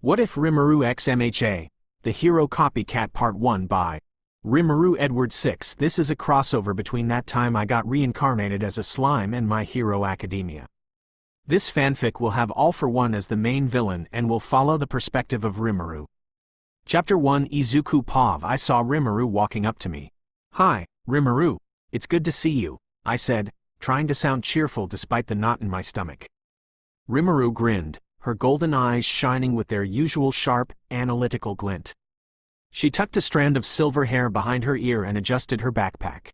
What If Rimuru x MHA? The Hero Copycat Part 1 by Rimuru Edward 6. This is a crossover between that time I got reincarnated as a slime and My Hero Academia. This fanfic will have All For One as the main villain and will follow the perspective of Rimuru. Chapter 1. Izuku Pav. I saw Rimuru walking up to me. "Hi, Rimuru. It's good to see you," I said, trying to sound cheerful despite the knot in my stomach. Rimuru grinned, her golden eyes shining with their usual sharp, analytical glint. She tucked a strand of silver hair behind her ear and adjusted her backpack.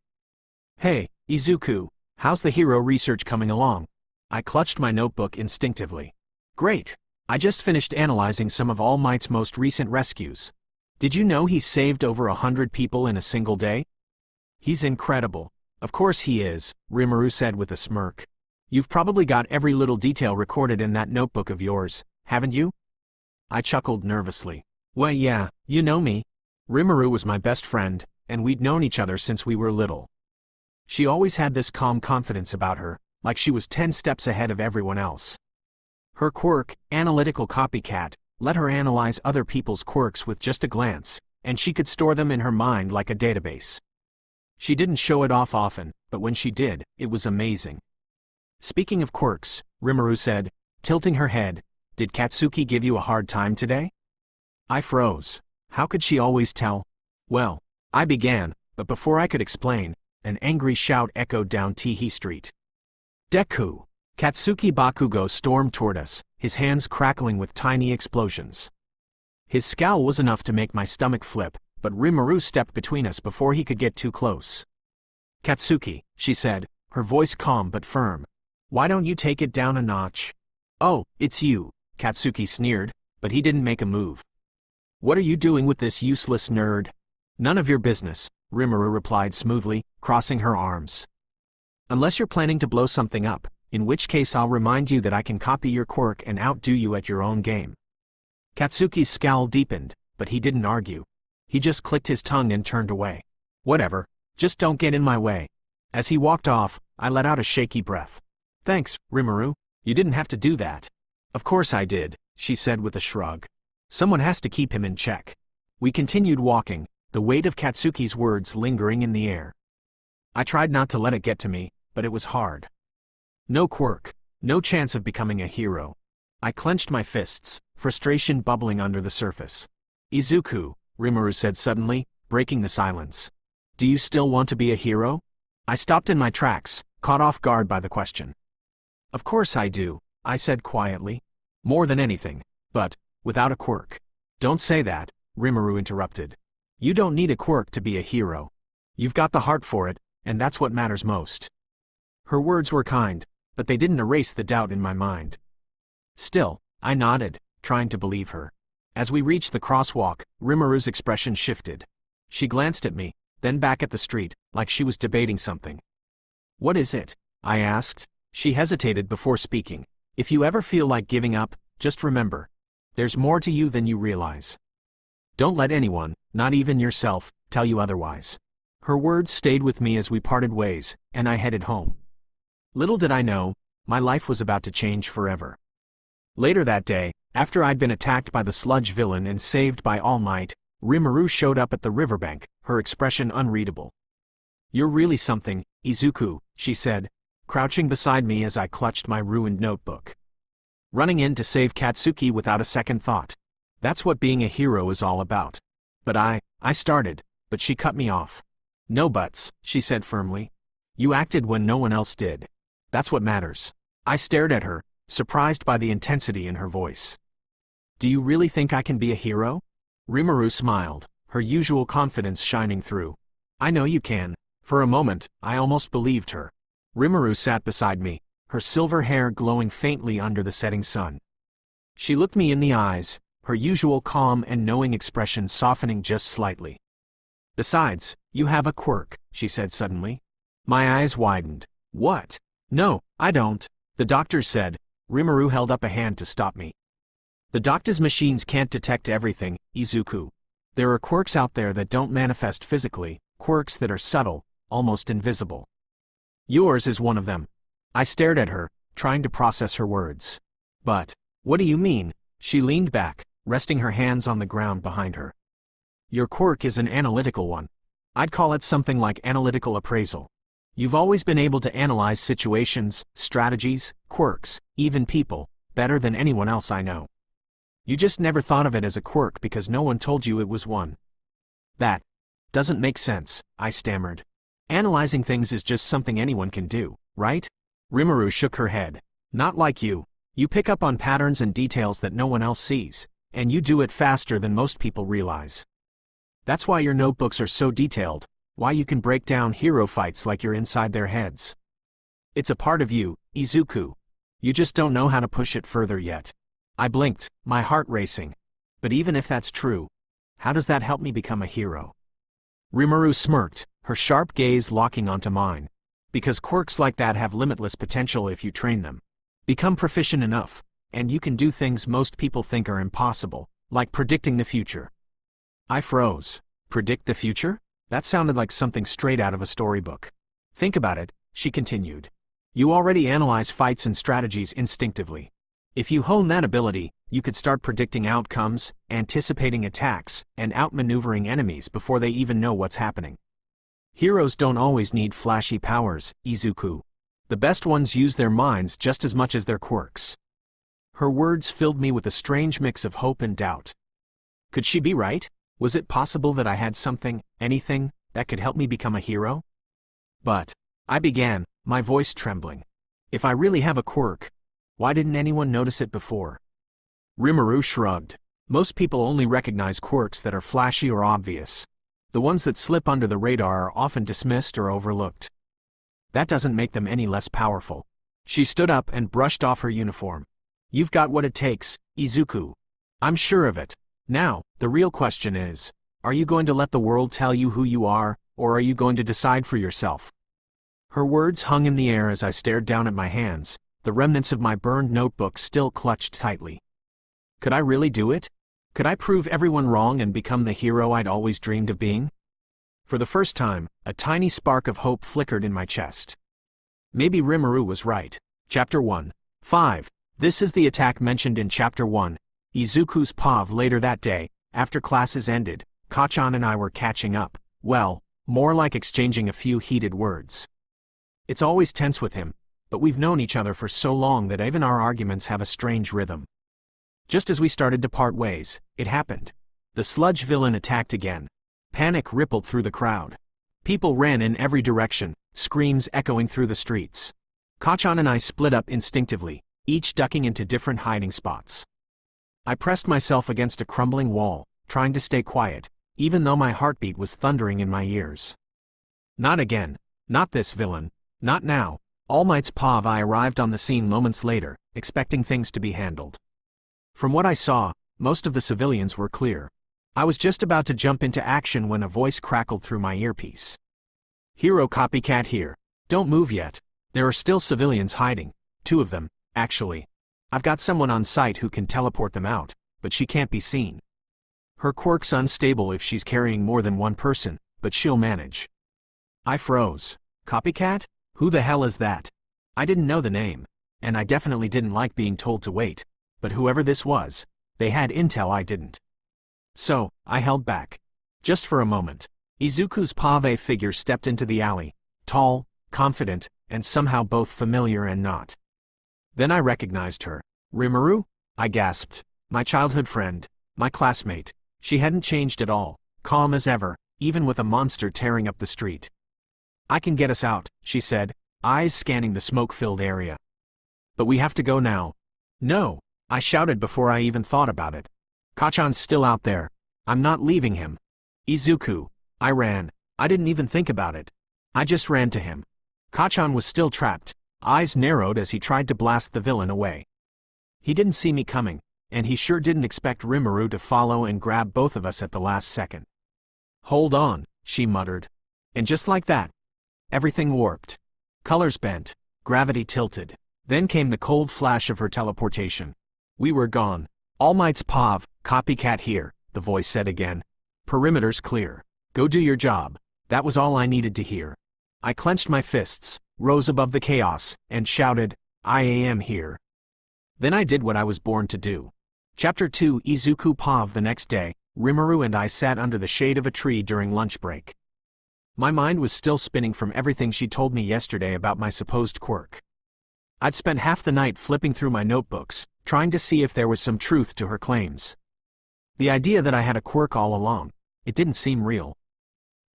"Hey, Izuku, how's the hero research coming along?" I clutched my notebook instinctively. "Great. I just finished analyzing some of All Might's most recent rescues. Did you know he's saved over 100 people in a single day?" "He's incredible." "Of course he is," Rimuru said with a smirk. "You've probably got every little detail recorded in that notebook of yours, haven't you?" I chuckled nervously. "Well, yeah, you know me. Rimuru was my best friend, and we'd known each other since we were little." She always had this calm confidence about her, like she was 10 steps ahead of everyone else. Her quirk, analytical copycat, let her analyze other people's quirks with just a glance, and she could store them in her mind like a database. She didn't show it off often, but when she did, it was amazing. "Speaking of quirks," Rimuru said, tilting her head, "did Katsuki give you a hard time today?" I froze. How could she always tell? Well, I began, but before I could explain, an angry shout echoed down Teehee Street. "Deku!" Katsuki Bakugo stormed toward us, his hands crackling with tiny explosions. His scowl was enough to make my stomach flip, but Rimuru stepped between us before he could get too close. "Katsuki," she said, her voice calm but firm. "Why don't you take it down a notch?" "Oh, it's you," Katsuki sneered, but he didn't make a move. "What are you doing with this useless nerd?" "None of your business," Rimuru replied smoothly, crossing her arms. "Unless you're planning to blow something up, in which case I'll remind you that I can copy your quirk and outdo you at your own game." Katsuki's scowl deepened, but he didn't argue. He just clicked his tongue and turned away. "Whatever, just don't get in my way." As he walked off, I let out a shaky breath. "Thanks, Rimuru. You didn't have to do that." "Of course I did," she said with a shrug. "Someone has to keep him in check." We continued walking, the weight of Katsuki's words lingering in the air. I tried not to let it get to me, but it was hard. No quirk, no chance of becoming a hero. I clenched my fists, frustration bubbling under the surface. "Izuku," Rimuru said suddenly, breaking the silence. "Do you still want to be a hero?" I stopped in my tracks, caught off guard by the question. "Of course I do," I said quietly. "More than anything, but without a quirk." "Don't say that," Rimuru interrupted. "You don't need a quirk to be a hero. You've got the heart for it, and that's what matters most." Her words were kind, but they didn't erase the doubt in my mind. Still, I nodded, trying to believe her. As we reached the crosswalk, Rimuru's expression shifted. She glanced at me, then back at the street, like she was debating something. "What is it?" I asked. She hesitated before speaking. "If you ever feel like giving up, just remember. There's more to you than you realize. Don't let anyone, not even yourself, tell you otherwise." Her words stayed with me as we parted ways, and I headed home. Little did I know, my life was about to change forever. Later that day, after I'd been attacked by the sludge villain and saved by All Might, Rimuru showed up at the riverbank, her expression unreadable. "You're really something, Izuku," she said, crouching beside me as I clutched my ruined notebook. Running in to save Katsuki without a second thought. That's what being a hero is all about. But I started, but she cut me off. "No buts," she said firmly. "You acted when no one else did. That's what matters." I stared at her, surprised by the intensity in her voice. "Do you really think I can be a hero?" Rimuru smiled, her usual confidence shining through. "I know you can." For a moment, I almost believed her. Rimuru sat beside me, her silver hair glowing faintly under the setting sun. She looked me in the eyes, her usual calm and knowing expression softening just slightly. "Besides, you have a quirk," she said suddenly. My eyes widened. "What?" "No, I don't. The doctors said." Rimuru held up a hand to stop me. "The doctor's machines can't detect everything, Izuku. There are quirks out there that don't manifest physically, quirks that are subtle, almost invisible. Yours is one of them." I stared at her, trying to process her words. "But what do you mean?" She leaned back, resting her hands on the ground behind her. Your quirk is an analytical one. I'd call it something like analytical appraisal. You've always been able to analyze situations, strategies, quirks, even people, better than anyone else I know. You just never thought of it as a quirk because no one told you it was one. That doesn't make sense, I stammered. Analyzing things is just something anyone can do, right? Rimuru shook her head. Not like you. You pick up on patterns and details that no one else sees, and you do it faster than most people realize. That's why your notebooks are so detailed, why you can break down hero fights like you're inside their heads. It's a part of you, Izuku. You just don't know how to push it further yet. I blinked, my heart racing. But even if that's true, how does that help me become a hero? Rimuru smirked, her sharp gaze locking onto mine. Because quirks like that have limitless potential if you train them. Become proficient enough, and you can do things most people think are impossible, like predicting the future. I froze. Predict the future? That sounded like something straight out of a storybook. Think about it, she continued. You already analyze fights and strategies instinctively. If you hone that ability, you could start predicting outcomes, anticipating attacks, and outmaneuvering enemies before they even know what's happening. Heroes don't always need flashy powers, Izuku. The best ones use their minds just as much as their quirks. Her words filled me with a strange mix of hope and doubt. Could she be right? Was it possible that I had something, anything, that could help me become a hero? But, I began, my voice trembling. If I really have a quirk, why didn't anyone notice it before? Rimuru shrugged. Most people only recognize quirks that are flashy or obvious. The ones that slip under the radar are often dismissed or overlooked. That doesn't make them any less powerful. She stood up and brushed off her uniform. You've got what it takes, Izuku. I'm sure of it. Now, the real question is, are you going to let the world tell you who you are, or are you going to decide for yourself? Her words hung in the air as I stared down at my hands, the remnants of my burned notebook still clutched tightly. Could I really do it? Could I prove everyone wrong and become the hero I'd always dreamed of being? For the first time, a tiny spark of hope flickered in my chest. Maybe Rimuru was right. Chapter 1. 5. This is the attack mentioned in Chapter 1. Izuku's POV. Later that day, after classes ended, Kachan and I were catching up. Well, more like exchanging a few heated words. It's always tense with him, but we've known each other for so long that even our arguments have a strange rhythm. Just as we started to part ways, it happened. The sludge villain attacked again. Panic rippled through the crowd. People ran in every direction, screams echoing through the streets. Kachan and I split up instinctively, each ducking into different hiding spots. I pressed myself against a crumbling wall, trying to stay quiet, even though my heartbeat was thundering in my ears. Not again. Not this villain. Not now. All Might's POV. I arrived on the scene moments later, expecting things to be handled. From what I saw, most of the civilians were clear. I was just about to jump into action when a voice crackled through my earpiece. Hero Copycat here. Don't move yet. There are still civilians hiding. 2 of them, actually. I've got someone on site who can teleport them out, but she can't be seen. Her quirk's unstable if she's carrying more than one person, but she'll manage. I froze. Copycat? Who the hell is that? I didn't know the name, and I definitely didn't like being told to wait, but whoever this was, they had intel I didn't. So, I held back. Just for a moment. Izuku's pave figure stepped into the alley, tall, confident, and somehow both familiar and not. Then I recognized her. Rimuru? I gasped. My childhood friend, my classmate. She hadn't changed at all, calm as ever, even with a monster tearing up the street. I can get us out, she said, eyes scanning the smoke-filled area. But we have to go now. No, I shouted before I even thought about it. Kachan's still out there. I'm not leaving him. Izuku. I ran. I didn't even think about it. I just ran to him. Kachan was still trapped, eyes narrowed as he tried to blast the villain away. He didn't see me coming, and he sure didn't expect Rimuru to follow and grab both of us at the last second. Hold on, she muttered. And just like that, everything warped. Colors bent, gravity tilted. Then came the cold flash of her teleportation. We were gone. All Might's POV, Copycat here, the voice said again. Perimeter's clear. Go do your job. That was all I needed to hear. I clenched my fists, rose above the chaos, and shouted, I am here. Then I did what I was born to do. Chapter 2 Izuku Pav. The next day, Rimuru and I sat under the shade of a tree during lunch break. My mind was still spinning from everything she told me yesterday about my supposed quirk. I'd spent half the night flipping through my notebooks, trying to see if there was some truth to her claims. The idea that I had a quirk all along, it didn't seem real.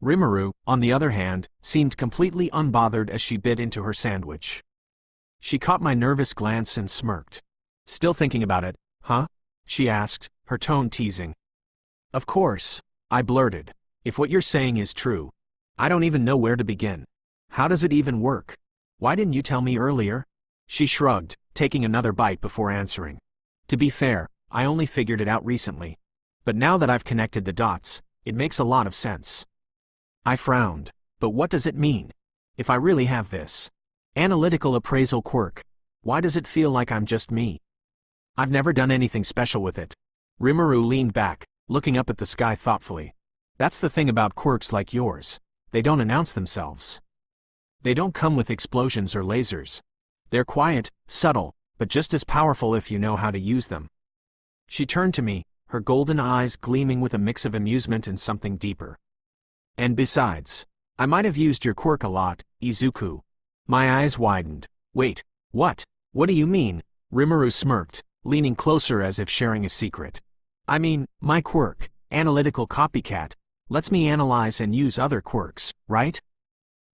Rimuru, on the other hand, seemed completely unbothered as she bit into her sandwich. She caught my nervous glance and smirked. "Still thinking about it, huh?" she asked, her tone teasing. "Of course," I blurted. "If what you're saying is true, I don't even know where to begin. How does it even work? Why didn't you tell me earlier?" She shrugged, taking another bite before answering. "To be fair, I only figured it out recently. But now that I've connected the dots, it makes a lot of sense." I frowned. "But what does it mean? If I really have this analytical appraisal quirk, why does it feel like I'm just me? I've never done anything special with it." Rimuru leaned back, looking up at the sky thoughtfully. "That's the thing about quirks like yours. They don't announce themselves. They don't come with explosions or lasers. They're quiet, subtle, but just as powerful if you know how to use them." She turned to me, her golden eyes gleaming with a mix of amusement and something deeper. "And besides, I might have used your quirk a lot, Izuku." My eyes widened. "Wait, what? What do you mean?" Rimuru smirked, leaning closer as if sharing a secret. "I mean, my quirk, analytical copycat, lets me analyze and use other quirks, right?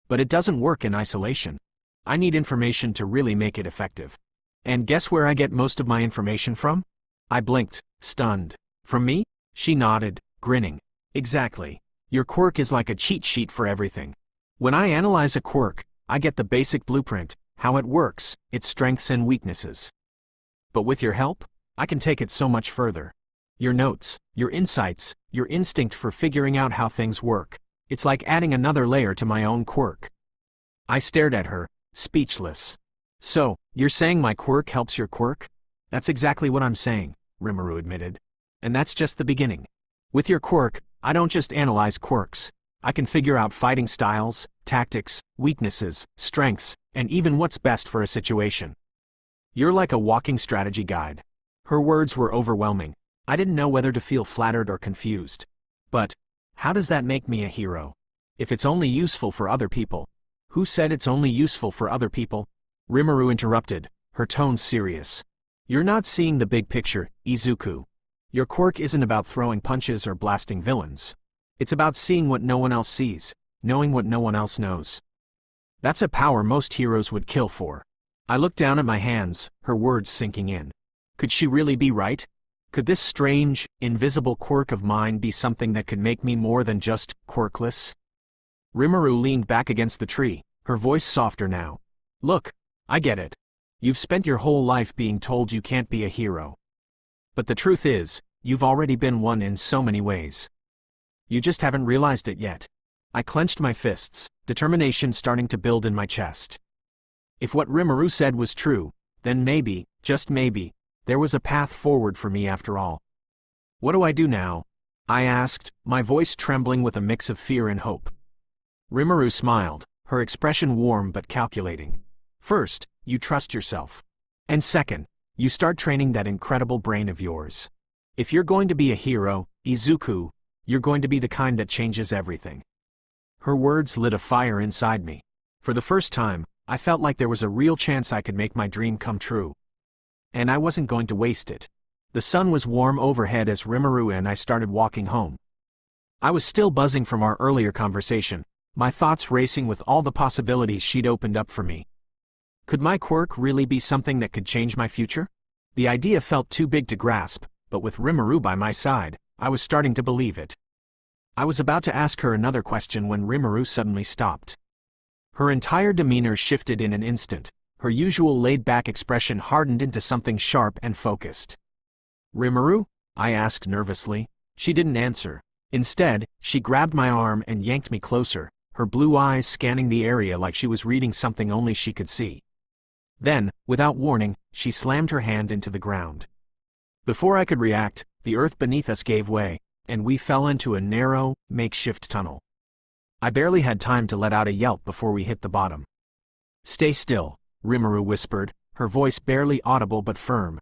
But it doesn't work in isolation. I need information to really make it effective. And guess where I get most of my information from?" I blinked, stunned. "From me?" She nodded, grinning. "Exactly. Your quirk is like a cheat sheet for everything. When I analyze a quirk, I get the basic blueprint, how it works, its strengths and weaknesses. But with your help, I can take it so much further. Your notes, your insights, your instinct for figuring out how things work. It's like adding another layer to my own quirk." I stared at her, speechless. "So, you're saying my quirk helps your quirk?" "That's exactly what I'm saying," Rimuru admitted. "And that's just the beginning. With your quirk, I don't just analyze quirks. I can figure out fighting styles, tactics, weaknesses, strengths, and even what's best for a situation. You're like a walking strategy guide." Her words were overwhelming. I didn't know whether to feel flattered or confused. "But how does that make me a hero? If it's only useful for other people?" "Who said it's only useful for other people?" Rimuru interrupted, her tone serious. "You're not seeing the big picture, Izuku. Your quirk isn't about throwing punches or blasting villains. It's about seeing what no one else sees, knowing what no one else knows. That's a power most heroes would kill for." I looked down at my hands, her words sinking in. Could she really be right? Could this strange, invisible quirk of mine be something that could make me more than just quirkless? Rimuru leaned back against the tree, her voice softer now. "Look, I get it. You've spent your whole life being told you can't be a hero. But the truth is, you've already been one in so many ways. You just haven't realized it yet." I clenched my fists, determination starting to build in my chest. If what Rimuru said was true, then maybe, just maybe, there was a path forward for me after all. "What do I do now?" I asked, my voice trembling with a mix of fear and hope. Rimuru smiled, her expression warm but calculating. "First, you trust yourself. And second, you start training that incredible brain of yours. If you're going to be a hero, Izuku, you're going to be the kind that changes everything." Her words lit a fire inside me. For the first time, I felt like there was a real chance I could make my dream come true. And I wasn't going to waste it. The sun was warm overhead as Rimuru and I started walking home. I was still buzzing from our earlier conversation, my thoughts racing with all the possibilities she'd opened up for me. Could my quirk really be something that could change my future? The idea felt too big to grasp, but with Rimuru by my side, I was starting to believe it. I was about to ask her another question when Rimuru suddenly stopped. Her entire demeanor shifted in an instant, her usual laid-back expression hardened into something sharp and focused. "Rimuru?" I asked nervously. She didn't answer. Instead, she grabbed my arm and yanked me closer, her blue eyes scanning the area like she was reading something only she could see. Then, without warning, she slammed her hand into the ground. Before I could react, the earth beneath us gave way, and we fell into a narrow, makeshift tunnel. I barely had time to let out a yelp before we hit the bottom. "Stay still," Rimuru whispered, her voice barely audible but firm.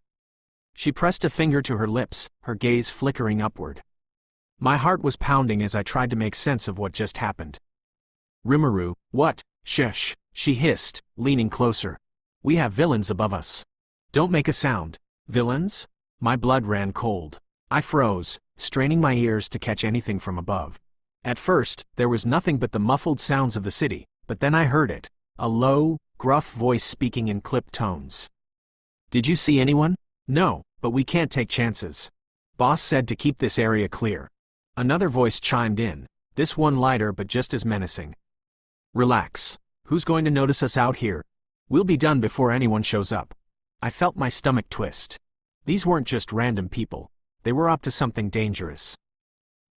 She pressed a finger to her lips, her gaze flickering upward. My heart was pounding as I tried to make sense of what just happened. Rimuru, what? Shush, she hissed, leaning closer. We have villains above us. Don't make a sound. Villains? My blood ran cold. I froze, straining my ears to catch anything from above. At first, there was nothing but the muffled sounds of the city, but then I heard it, a low, gruff voice speaking in clipped tones. Did you see anyone? No, but we can't take chances. Boss said to keep this area clear. Another voice chimed in, this one lighter but just as menacing. Relax. Who's going to notice us out here? We'll be done before anyone shows up. I felt my stomach twist. These weren't just random people. They were up to something dangerous.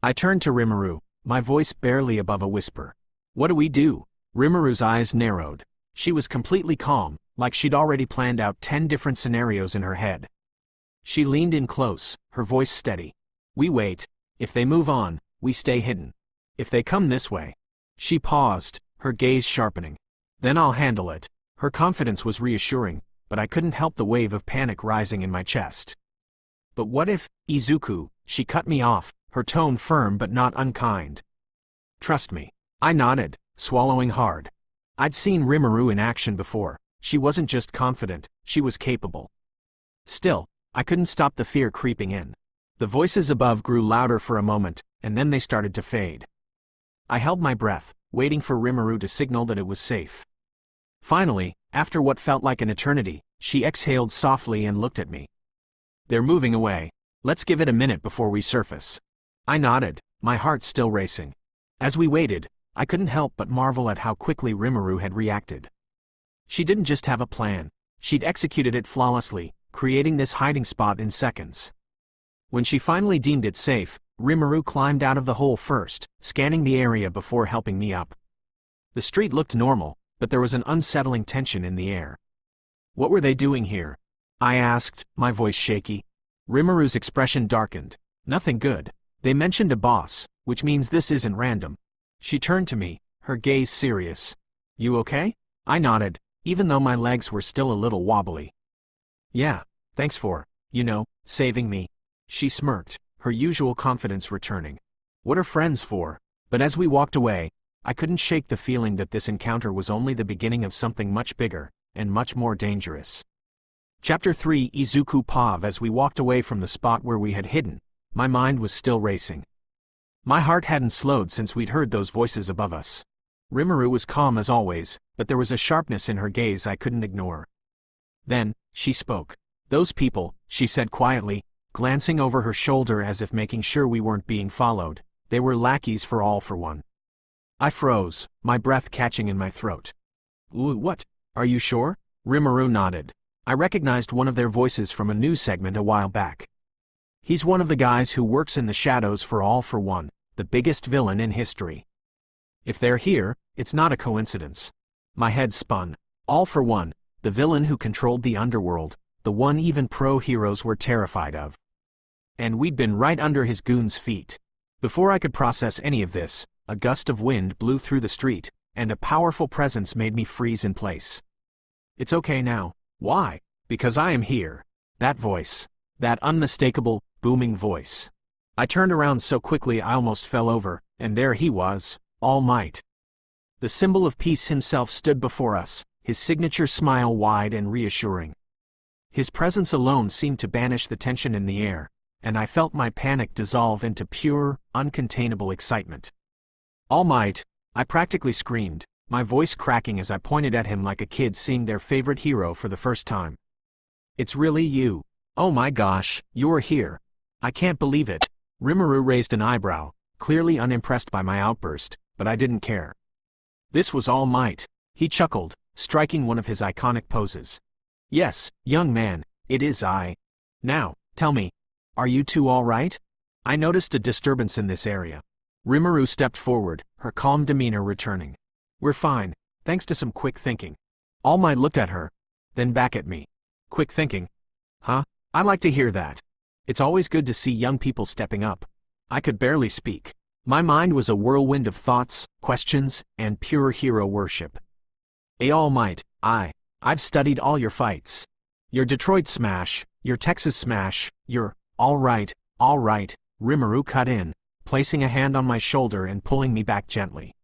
I turned to Rimuru, my voice barely above a whisper. What do we do? Rimuru's eyes narrowed. She was completely calm, like she'd already planned out 10 different scenarios in her head. She leaned in close, her voice steady. We wait. If they move on, we stay hidden. If they come this way. She paused, her gaze sharpening. Then I'll handle it. Her confidence was reassuring, but I couldn't help the wave of panic rising in my chest. But what if, Izuku? She cut me off, her tone firm but not unkind. Trust me. I nodded, swallowing hard. I'd seen Rimuru in action before. She wasn't just confident, she was capable. Still, I couldn't stop the fear creeping in. The voices above grew louder for a moment, and then they started to fade. I held my breath, waiting for Rimuru to signal that it was safe. Finally, after what felt like an eternity, she exhaled softly and looked at me. They're moving away. Let's give it a minute before we surface. I nodded, my heart still racing. As we waited, I couldn't help but marvel at how quickly Rimuru had reacted. She didn't just have a plan, she'd executed it flawlessly, creating this hiding spot in seconds. When she finally deemed it safe, Rimuru climbed out of the hole first, scanning the area before helping me up. The street looked normal, but there was an unsettling tension in the air. What were they doing here? I asked, my voice shaky. Rimuru's expression darkened. Nothing good. They mentioned a boss, which means this isn't random. She turned to me, her gaze serious. You okay? I nodded, even though my legs were still a little wobbly. Yeah, thanks for, saving me. She smirked, her usual confidence returning. What are friends for? But as we walked away, I couldn't shake the feeling that this encounter was only the beginning of something much bigger, and much more dangerous. Chapter 3 Izuku Pav. As we walked away from the spot where we had hidden, my mind was still racing. My heart hadn't slowed since we'd heard those voices above us. Rimuru was calm as always, but there was a sharpness in her gaze I couldn't ignore. Then, she spoke. Those people, she said quietly, glancing over her shoulder as if making sure we weren't being followed, they were lackeys for All for One. I froze, my breath catching in my throat. What? Are you sure? Rimuru nodded. I recognized one of their voices from a news segment a while back. He's one of the guys who works in the shadows for All for One, the biggest villain in history. If they're here, it's not a coincidence. My head spun. All for One, the villain who controlled the underworld, the one even pro-heroes were terrified of. And we'd been right under his goons' feet. Before I could process any of this, a gust of wind blew through the street, and a powerful presence made me freeze in place. It's okay now. Why? Because I am here. That voice. That unmistakable, booming voice. I turned around so quickly I almost fell over, and there he was, All Might. The symbol of peace himself stood before us, his signature smile wide and reassuring. His presence alone seemed to banish the tension in the air, and I felt my panic dissolve into pure, uncontainable excitement. All Might, I practically screamed, my voice cracking as I pointed at him like a kid seeing their favorite hero for the first time. It's really you. Oh my gosh, you're here. I can't believe it. Rimuru raised an eyebrow, clearly unimpressed by my outburst, but I didn't care. This was All Might. He chuckled, striking one of his iconic poses. Yes, young man, it is I. Now, tell me, are you two all right? I noticed a disturbance in this area. Rimuru stepped forward, her calm demeanor returning. We're fine, thanks to some quick thinking. All Might looked at her, then back at me. Quick thinking? Huh? I like to hear that. It's always good to see young people stepping up. I could barely speak. My mind was a whirlwind of thoughts, questions, and pure hero worship. All Might, I've studied all your fights. Your Detroit smash, your Texas smash, your, all right, Rimuru cut in, placing a hand on my shoulder and pulling me back gently.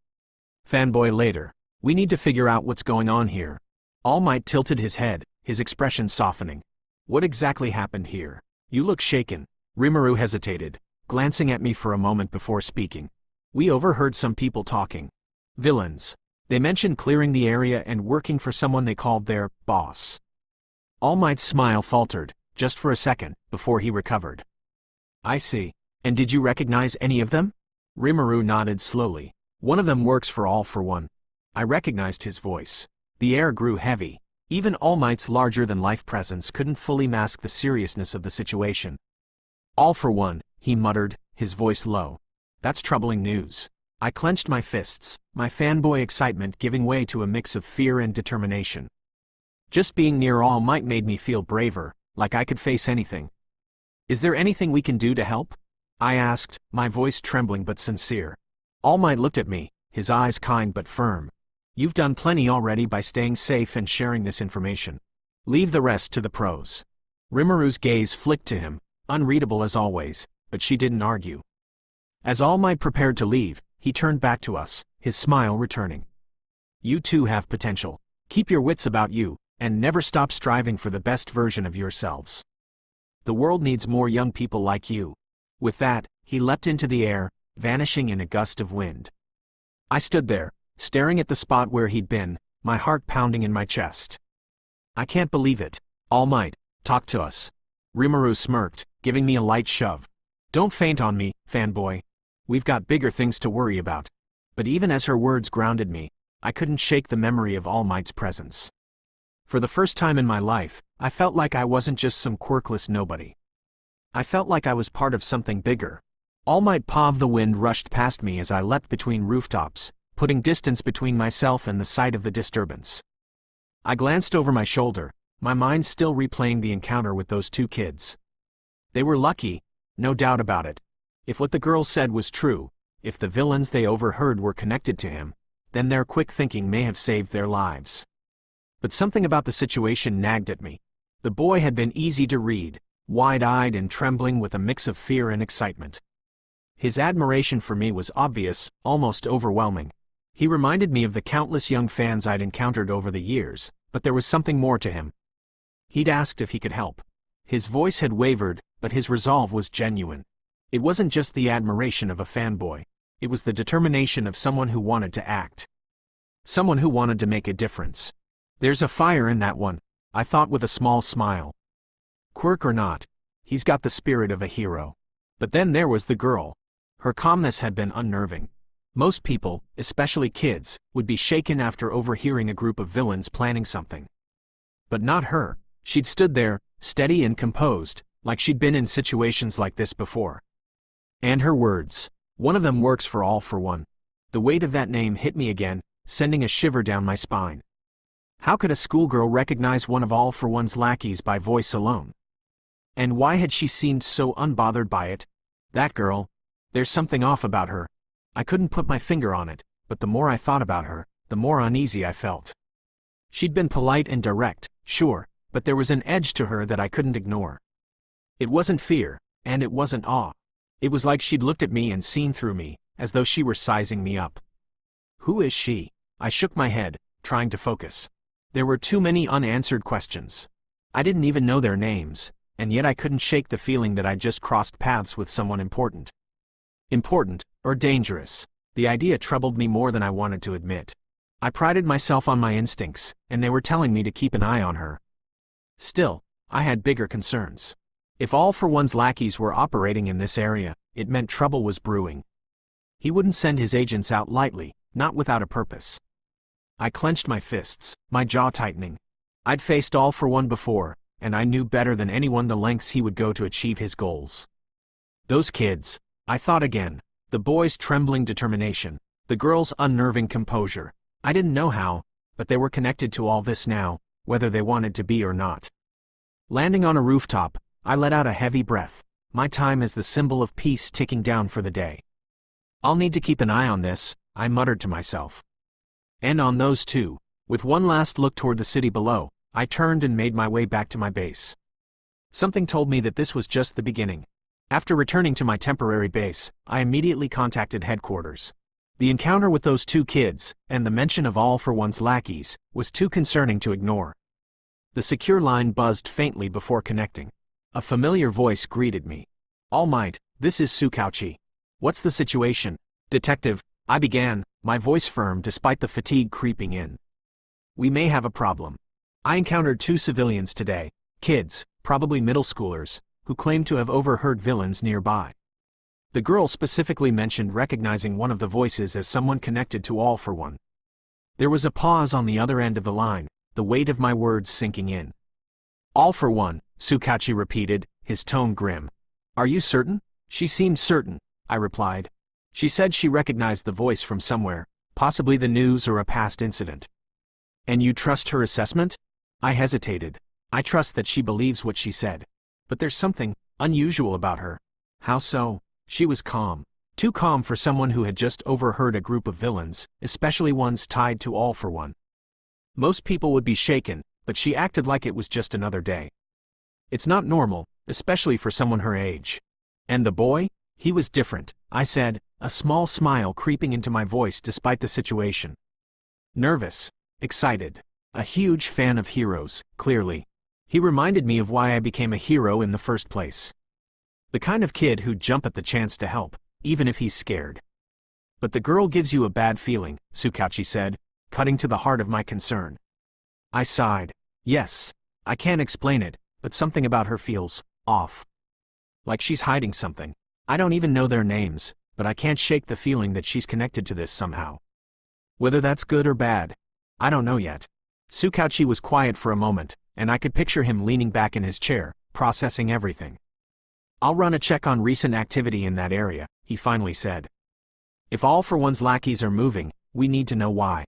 Fanboy later. We need to figure out what's going on here. All Might tilted his head, his expression softening. What exactly happened here? You look shaken. Rimuru hesitated, glancing at me for a moment before speaking. We overheard some people talking. Villains. They mentioned clearing the area and working for someone they called their boss. All Might's smile faltered, just for a second, before he recovered. I see. And did you recognize any of them? Rimuru nodded slowly. One of them works for All for One. I recognized his voice. The air grew heavy. Even All Might's larger-than-life presence couldn't fully mask the seriousness of the situation. All for One, he muttered, his voice low. That's troubling news. I clenched my fists, my fanboy excitement giving way to a mix of fear and determination. Just being near All Might made me feel braver, like I could face anything. Is there anything we can do to help? I asked, my voice trembling but sincere. All Might looked at me, his eyes kind but firm. You've done plenty already by staying safe and sharing this information. Leave the rest to the pros. Rimuru's gaze flicked to him, unreadable as always, but she didn't argue. As All Might prepared to leave, he turned back to us, his smile returning. You too have potential. Keep your wits about you, and never stop striving for the best version of yourselves. The world needs more young people like you. With that, he leapt into the air, vanishing in a gust of wind. I stood there, staring at the spot where he'd been, my heart pounding in my chest. I can't believe it. All Might, talk to us. Rimuru smirked, giving me a light shove. Don't faint on me, fanboy. We've got bigger things to worry about. But even as her words grounded me, I couldn't shake the memory of All Might's presence. For the first time in my life, I felt like I wasn't just some quirkless nobody. I felt like I was part of something bigger. All Might Pav the wind rushed past me as I leapt between rooftops, putting distance between myself and the site of the disturbance. I glanced over my shoulder, my mind still replaying the encounter with those two kids. They were lucky, no doubt about it. If what the girl said was true, if the villains they overheard were connected to him, then their quick thinking may have saved their lives. But something about the situation nagged at me. The boy had been easy to read, wide-eyed and trembling with a mix of fear and excitement. His admiration for me was obvious, almost overwhelming. He reminded me of the countless young fans I'd encountered over the years, but there was something more to him. He'd asked if he could help. His voice had wavered, but his resolve was genuine. It wasn't just the admiration of a fanboy. It was the determination of someone who wanted to act. Someone who wanted to make a difference. There's a fire in that one, I thought with a small smile. Quirk or not, he's got the spirit of a hero. But then there was the girl. Her calmness had been unnerving. Most people, especially kids, would be shaken after overhearing a group of villains planning something. But not her. She'd stood there, steady and composed, like she'd been in situations like this before. And her words. One of them works for All for One. The weight of that name hit me again, sending a shiver down my spine. How could a schoolgirl recognize one of All for One's lackeys by voice alone? And why had she seemed so unbothered by it? That girl. There's something off about her. I couldn't put my finger on it, but the more I thought about her, the more uneasy I felt. She'd been polite and direct, sure, but there was an edge to her that I couldn't ignore. It wasn't fear, and it wasn't awe. It was like she'd looked at me and seen through me, as though she were sizing me up. Who is she? I shook my head, trying to focus. There were too many unanswered questions. I didn't even know their names, and yet I couldn't shake the feeling that I'd just crossed paths with someone important. Important, or dangerous. The idea troubled me more than I wanted to admit. I prided myself on my instincts, and they were telling me to keep an eye on her. Still, I had bigger concerns. If All for One's lackeys were operating in this area, it meant trouble was brewing. He wouldn't send his agents out lightly, not without a purpose. I clenched my fists, my jaw tightening. I'd faced All for One before, and I knew better than anyone the lengths he would go to achieve his goals. Those kids, I thought again, the boy's trembling determination, the girl's unnerving composure. I didn't know how, but they were connected to all this now, whether they wanted to be or not. Landing on a rooftop, I let out a heavy breath, my time as the symbol of peace ticking down for the day. I'll need to keep an eye on this, I muttered to myself. And on those two. With one last look toward the city below, I turned and made my way back to my base. Something told me that this was just the beginning. After returning to my temporary base, I immediately contacted headquarters. The encounter with those two kids, and the mention of All for One's lackeys, was too concerning to ignore. The secure line buzzed faintly before connecting. A familiar voice greeted me. "All Might, this is Tsukauchi. What's the situation?" "Detective," I began, my voice firm despite the fatigue creeping in. "We may have a problem. I encountered two civilians today, kids, probably middle schoolers, who claim to have overheard villains nearby." The girl specifically mentioned recognizing one of the voices as someone connected to All for One. There was a pause on the other end of the line, the weight of my words sinking in. "All for One," Tsukauchi repeated, his tone grim. "Are you certain?" "She seemed certain," I replied. "She said she recognized the voice from somewhere, possibly the news or a past incident." "And you trust her assessment?" I hesitated. "I trust that she believes what she said. But there's something unusual about her." "How so?" "She was calm. Too calm for someone who had just overheard a group of villains, especially ones tied to All for One. Most people would be shaken, but she acted like it was just another day. It's not normal, especially for someone her age." "And the boy? He was different," I said, a small smile creeping into my voice despite the situation. "Nervous. Excited. A huge fan of heroes, clearly. He reminded me of why I became a hero in the first place. The kind of kid who'd jump at the chance to help, even if he's scared." "But the girl gives you a bad feeling," Tsukauchi said, cutting to the heart of my concern. I sighed. "Yes. I can't explain it, but something about her feels off. Like she's hiding something. I don't even know their names, but I can't shake the feeling that she's connected to this somehow. Whether that's good or bad, I don't know yet." Tsukauchi was quiet for a moment, and I could picture him leaning back in his chair, processing everything. "I'll run a check on recent activity in that area," he finally said. "If All for One's lackeys are moving, we need to know why.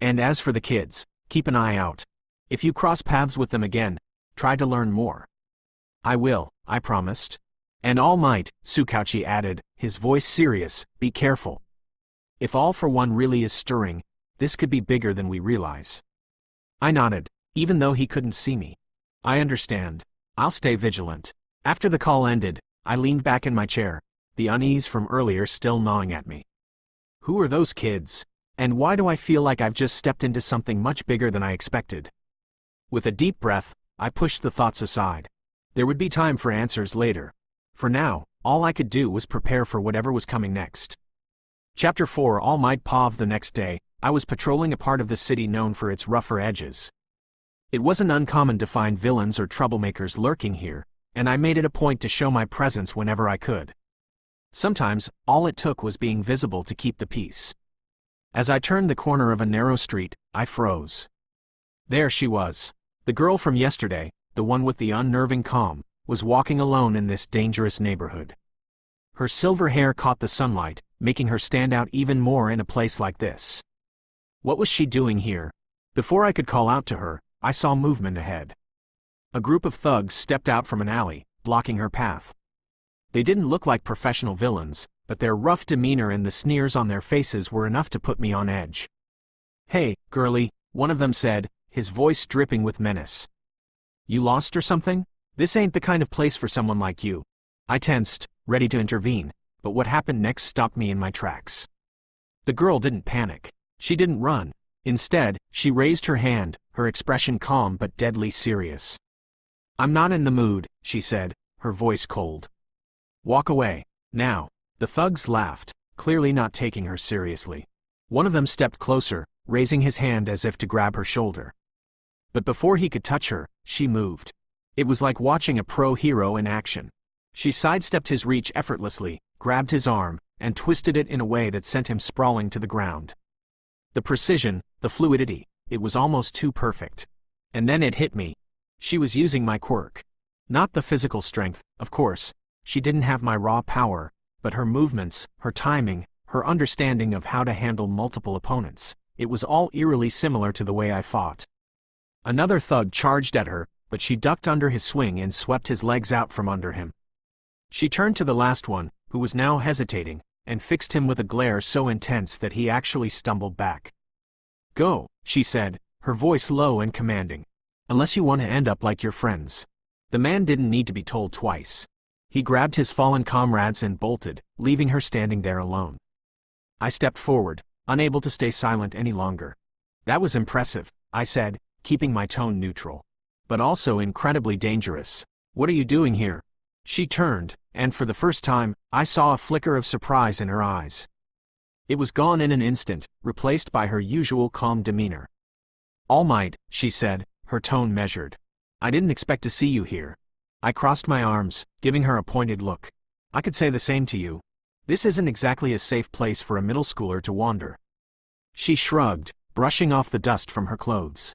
And as for the kids, keep an eye out. If you cross paths with them again, try to learn more." "I will," I promised. "And All Might," Tsukauchi added, his voice serious, "be careful. If All for One really is stirring, this could be bigger than we realize." I nodded, even though he couldn't see me. "I understand. I'll stay vigilant." After the call ended, I leaned back in my chair, the unease from earlier still gnawing at me. Who are those kids? And why do I feel like I've just stepped into something much bigger than I expected? With a deep breath, I pushed the thoughts aside. There would be time for answers later. For now, all I could do was prepare for whatever was coming next. Chapter 4 All Might Pav. The next day, I was patrolling a part of the city known for its rougher edges. It wasn't uncommon to find villains or troublemakers lurking here, and I made it a point to show my presence whenever I could. Sometimes, all it took was being visible to keep the peace. As I turned the corner of a narrow street, I froze. There she was. The girl from yesterday, the one with the unnerving calm, was walking alone in this dangerous neighborhood. Her silver hair caught the sunlight, making her stand out even more in a place like this. What was she doing here? Before I could call out to her, I saw movement ahead. A group of thugs stepped out from an alley, blocking her path. They didn't look like professional villains, but their rough demeanor and the sneers on their faces were enough to put me on edge. "Hey, girlie," one of them said, his voice dripping with menace. "You lost or something? This ain't the kind of place for someone like you." I tensed, ready to intervene, but what happened next stopped me in my tracks. The girl didn't panic. She didn't run. Instead, she raised her hand, her expression calm but deadly serious. "I'm not in the mood," she said, her voice cold. "Walk away, now." The thugs laughed, clearly not taking her seriously. One of them stepped closer, raising his hand as if to grab her shoulder. But before he could touch her, she moved. It was like watching a pro hero in action. She sidestepped his reach effortlessly, grabbed his arm, and twisted it in a way that sent him sprawling to the ground. The precision, the fluidity, it was almost too perfect. And then it hit me. She was using my quirk. Not the physical strength, of course. She didn't have my raw power, but her movements, her timing, her understanding of how to handle multiple opponents. It was all eerily similar to the way I fought. Another thug charged at her, but she ducked under his swing and swept his legs out from under him. She turned to the last one, who was now hesitating, and fixed him with a glare so intense that he actually stumbled back. "Go," she said, her voice low and commanding. Unless you want to end up like your friends. The man didn't need to be told twice. He grabbed his fallen comrades and bolted, leaving her standing there alone. I stepped forward, unable to stay silent any longer. That was impressive, I said, keeping my tone neutral. But also incredibly dangerous. What are you doing here? She turned, and for the first time, I saw a flicker of surprise in her eyes. It was gone in an instant, replaced by her usual calm demeanor. All Might, she said, her tone measured. I didn't expect to see you here. I crossed my arms, giving her a pointed look. I could say the same to you. This isn't exactly a safe place for a middle schooler to wander. She shrugged, brushing off the dust from her clothes.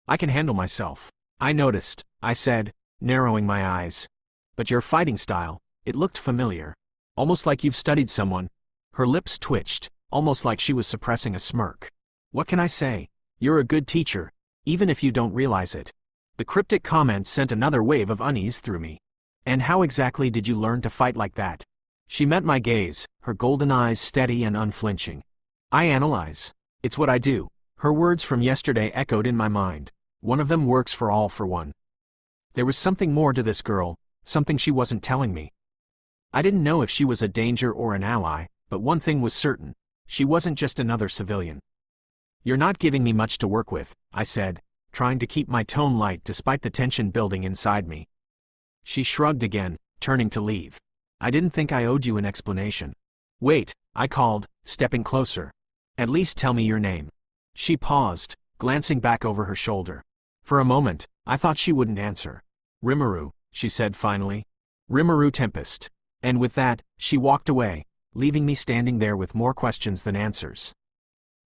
I can handle myself. I noticed, I said, narrowing my eyes. But your fighting style, it looked familiar. Almost like you've studied someone. Her lips twitched, almost like she was suppressing a smirk. What can I say? You're a good teacher, even if you don't realize it. The cryptic comment sent another wave of unease through me. And how exactly did you learn to fight like that? She met my gaze, her golden eyes steady and unflinching. I analyze. It's what I do. Her words from yesterday echoed in my mind. One of them works for all for one. There was something more to this girl, something she wasn't telling me. I didn't know if she was a danger or an ally, but one thing was certain. She wasn't just another civilian. You're not giving me much to work with, I said, trying to keep my tone light despite the tension building inside me. She shrugged again, turning to leave. I didn't think I owed you an explanation. Wait, I called, stepping closer. At least tell me your name. She paused, glancing back over her shoulder. For a moment, I thought she wouldn't answer. Rimuru, she said finally. Rimuru Tempest. And with that, she walked away, leaving me standing there with more questions than answers.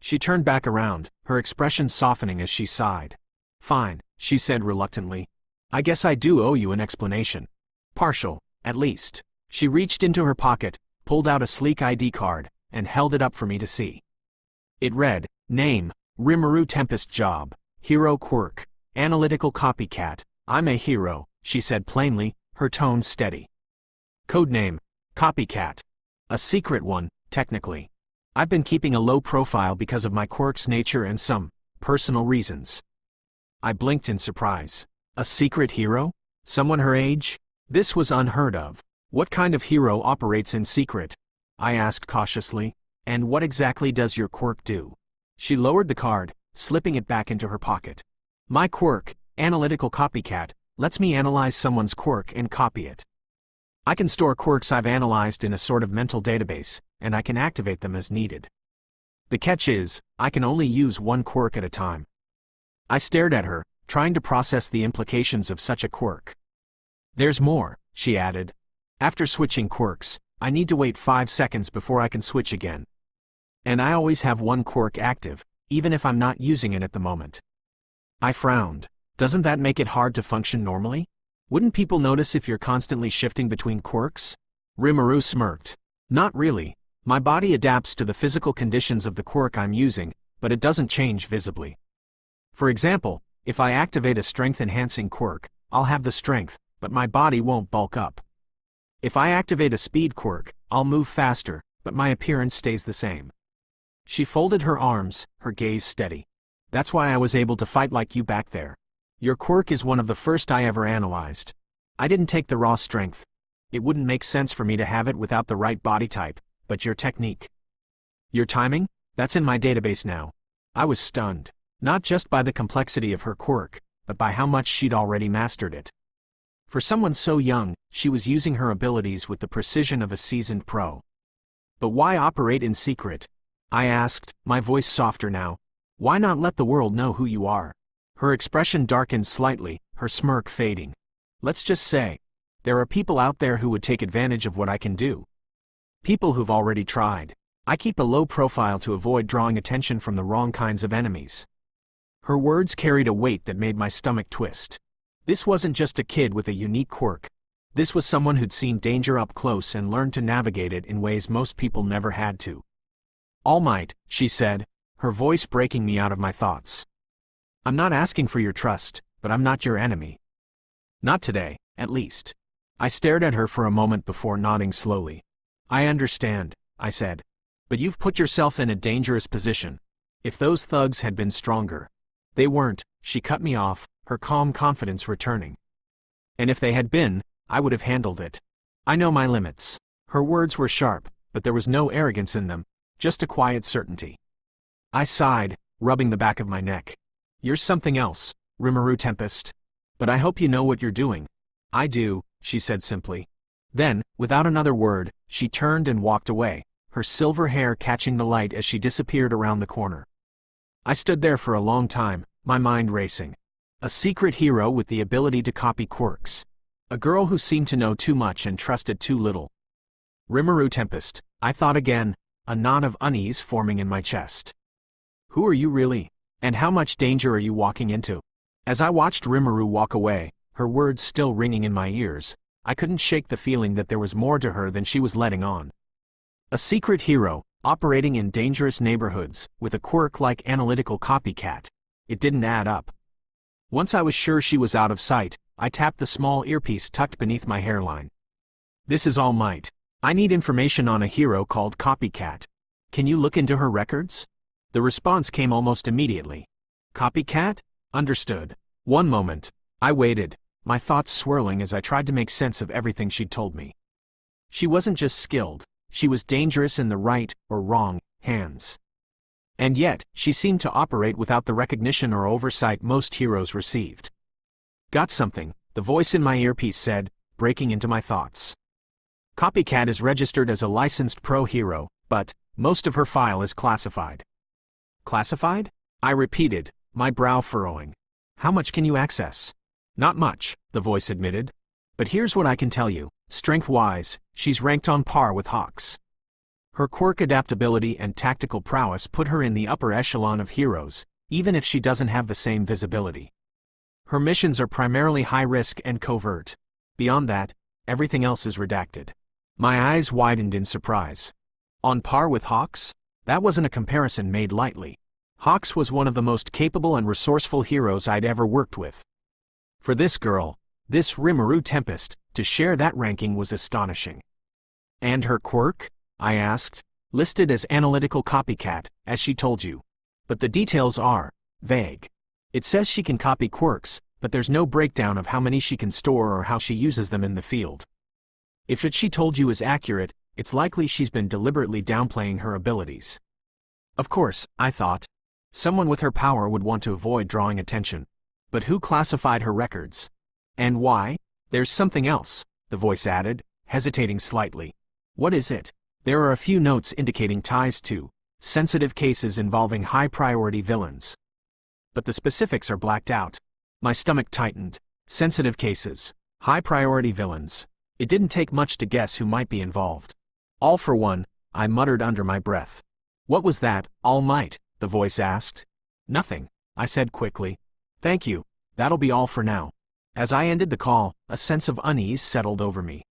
She turned back around, her expression softening as she sighed. Fine, she said reluctantly. I guess I do owe you an explanation. Partial, at least. She reached into her pocket, pulled out a sleek ID card, and held it up for me to see. It read, Name, Rimuru Tempest Job, Hero Quirk, Analytical Copycat. I'm a hero, she said plainly, her tone steady. Codename, Copycat. A secret one, technically. I've been keeping a low profile because of my quirk's nature and some personal reasons. I blinked in surprise. A secret hero? Someone her age? This was unheard of. What kind of hero operates in secret? I asked cautiously. And what exactly does your quirk do? She lowered the card, slipping it back into her pocket. My quirk, Analytical Copycat, lets me analyze someone's quirk and copy it. I can store quirks I've analyzed in a sort of mental database, and I can activate them as needed. The catch is, I can only use one quirk at a time. I stared at her, trying to process the implications of such a quirk. There's more, she added. After switching quirks, I need to wait 5 seconds before I can switch again. And I always have one quirk active, even if I'm not using it at the moment. I frowned. Doesn't that make it hard to function normally? Wouldn't people notice if you're constantly shifting between quirks? Rimuru smirked. Not really. My body adapts to the physical conditions of the quirk I'm using, but it doesn't change visibly. For example, if I activate a strength-enhancing quirk, I'll have the strength, but my body won't bulk up. If I activate a speed quirk, I'll move faster, but my appearance stays the same. She folded her arms, her gaze steady. That's why I was able to fight like you back there. Your quirk is one of the first I ever analyzed. I didn't take the raw strength. It wouldn't make sense for me to have it without the right body type, but your technique. Your timing? That's in my database now. I was stunned, not just by the complexity of her quirk, but by how much she'd already mastered it. For someone so young, she was using her abilities with the precision of a seasoned pro. But why operate in secret? I asked, my voice softer now. Why not let the world know who you are? Her expression darkened slightly, her smirk fading. Let's just say, there are people out there who would take advantage of what I can do. People who've already tried. I keep a low profile to avoid drawing attention from the wrong kinds of enemies. Her words carried a weight that made my stomach twist. This wasn't just a kid with a unique quirk. This was someone who'd seen danger up close and learned to navigate it in ways most people never had to. All Might, she said, her voice breaking me out of my thoughts. I'm not asking for your trust, but I'm not your enemy. Not today, at least. I stared at her for a moment before nodding slowly. I understand, I said. But you've put yourself in a dangerous position. If those thugs had been stronger. They weren't, she cut me off, her calm confidence returning. And if they had been, I would have handled it. I know my limits. Her words were sharp, but there was no arrogance in them, just a quiet certainty. I sighed, rubbing the back of my neck. You're something else, Rimuru Tempest. But I hope you know what you're doing. I do, she said simply. Then, without another word, she turned and walked away, her silver hair catching the light as she disappeared around the corner. I stood there for a long time, my mind racing. A secret hero with the ability to copy quirks. A girl who seemed to know too much and trusted too little. Rimuru Tempest, I thought again, a knot of unease forming in my chest. Who are you really? And how much danger are you walking into? As I watched Rimuru walk away, her words still ringing in my ears, I couldn't shake the feeling that there was more to her than she was letting on. A secret hero, operating in dangerous neighborhoods, with a quirk-like analytical copycat. It didn't add up. Once I was sure she was out of sight, I tapped the small earpiece tucked beneath my hairline. This is All Might. I need information on a hero called Copycat. Can you look into her records? The response came almost immediately. Copycat? Understood. One moment. I waited, my thoughts swirling as I tried to make sense of everything she'd told me. She wasn't just skilled, she was dangerous in the right, or wrong, hands. And yet, she seemed to operate without the recognition or oversight most heroes received. Got something, the voice in my earpiece said, breaking into my thoughts. Copycat is registered as a licensed pro hero, but most of her file is classified. Classified? I repeated, my brow furrowing. How much can you access? Not much, the voice admitted. But here's what I can tell you, strength-wise, she's ranked on par with Hawks. Her quirk adaptability and tactical prowess put her in the upper echelon of heroes, even if she doesn't have the same visibility. Her missions are primarily high-risk and covert. Beyond that, everything else is redacted. My eyes widened in surprise. On par with Hawks? That wasn't a comparison made lightly. Hawks was one of the most capable and resourceful heroes I'd ever worked with. For this girl, this Rimuru Tempest, to share that ranking was astonishing. And her quirk? I asked. Listed as analytical copycat, as she told you. But the details are vague. It says she can copy quirks, but there's no breakdown of how many she can store or how she uses them in the field. If what she told you is accurate, it's likely she's been deliberately downplaying her abilities. Of course, I thought. Someone with her power would want to avoid drawing attention. But who classified her records? And why? There's something else, the voice added, hesitating slightly. What is it? There are a few notes indicating ties to sensitive cases involving high-priority villains. But the specifics are blacked out. My stomach tightened. Sensitive cases. High-priority villains. It didn't take much to guess who might be involved. All for one, I muttered under my breath. What was that, All Might? The voice asked. Nothing, I said quickly. Thank you, that'll be all for now. As I ended the call, a sense of unease settled over me.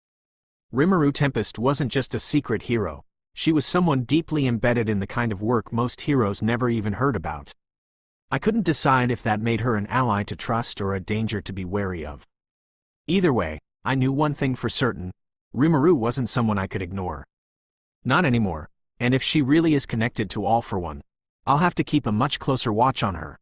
Rimuru Tempest wasn't just a secret hero. She was someone deeply embedded in the kind of work most heroes never even heard about. I couldn't decide if that made her an ally to trust or a danger to be wary of. Either way, I knew one thing for certain. Rimuru wasn't someone I could ignore. Not anymore, and if she really is connected to All for One, I'll have to keep a much closer watch on her.